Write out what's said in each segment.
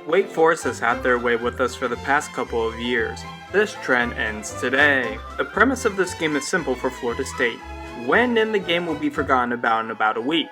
Wake Forest has had their way with us for the past couple of years. This trend ends today. The premise of this game is simple for Florida State. Win and the game will be forgotten about in about a week.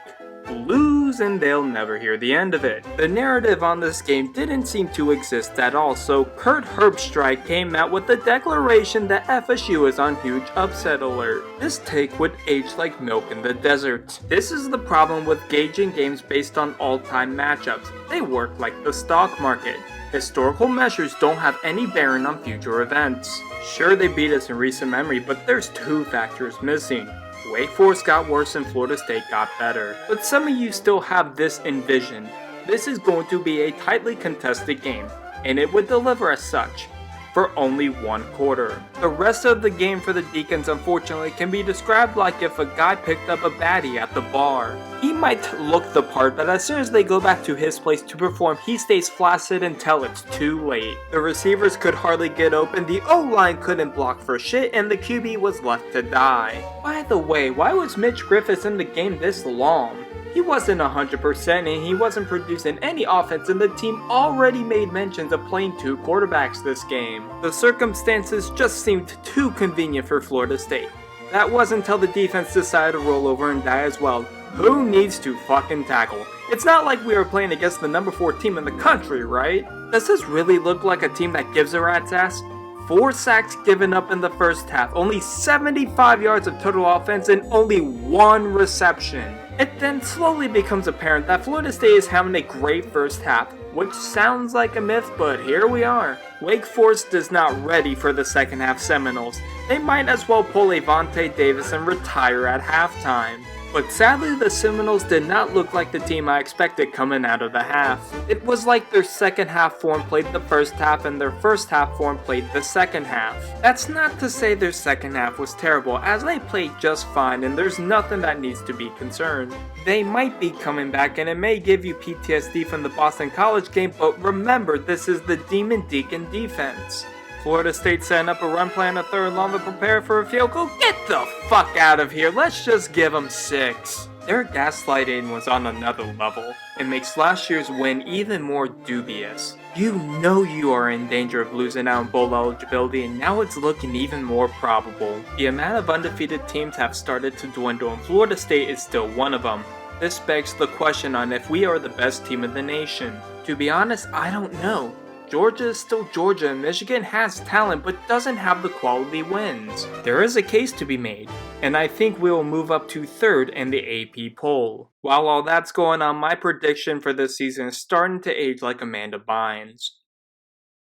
Lose and they'll never hear the end of it. The narrative on this game didn't seem to exist at all, so Kurt Herbstreit came out with the declaration that FSU is on huge upset alert. This take would age like milk in the desert. This is the problem with gauging games based on all-time matchups. They work like the stock market. Historical measures don't have any bearing on future events. Sure, they beat us in recent memory, but there's two factors missing. Wake Forest got worse and Florida State got better. But some of you still have this envisioned. This is going to be a tightly contested game, and it would deliver as such, for only one quarter. The rest of the game for the Deacons unfortunately can be described like if a guy picked up a baddie at the bar. He might look the part, but as soon as they go back to his place to perform, he stays flaccid until it's too late. The receivers could hardly get open, the O-line couldn't block for shit, and the QB was left to die. By the way, why was Mitch Griffiths in the game this long? He wasn't 100% and he wasn't producing any offense, and the team already made mentions of playing two quarterbacks this game. The circumstances just seemed too convenient for Florida State. That wasn't until the defense decided to roll over and die as well. Who needs to fucking tackle? It's not like we are playing against the number 4 team in the country, right? Does this really look like a team that gives a rat's ass? 4 sacks given up in the first half, only 75 yards of total offense, and only 1 reception. It then slowly becomes apparent that Florida State is having a great first half, which sounds like a myth, but here we are. Wake Forest is not ready for the second half Seminoles. They might as well pull a Vontae Davis and retire at halftime. But sadly, the Seminoles did not look like the team I expected coming out of the half. It was like their second half form played the first half and their first half form played the second half. That's not to say their second half was terrible, as they played just fine and there's nothing that needs to be concerned. They might be coming back and it may give you PTSD from the Boston College game, but remember, this is the Demon Deacon defense. Florida State setting up a run play on a third and long to prepare for a field goal? Get the fuck out of here, let's just give them 6. Their gaslighting was on another level. It makes last year's win even more dubious. You know you are in danger of losing out on bowl eligibility, and now it's looking even more probable. The amount of undefeated teams have started to dwindle, and Florida State is still one of them. This begs the question on if we are the best team in the nation. To be honest, I don't know. Georgia is still Georgia, and Michigan has talent but doesn't have the quality wins. There is a case to be made, and I think we will move up to 3rd in the AP poll. While all that's going on, my prediction for this season is starting to age like Amanda Bynes.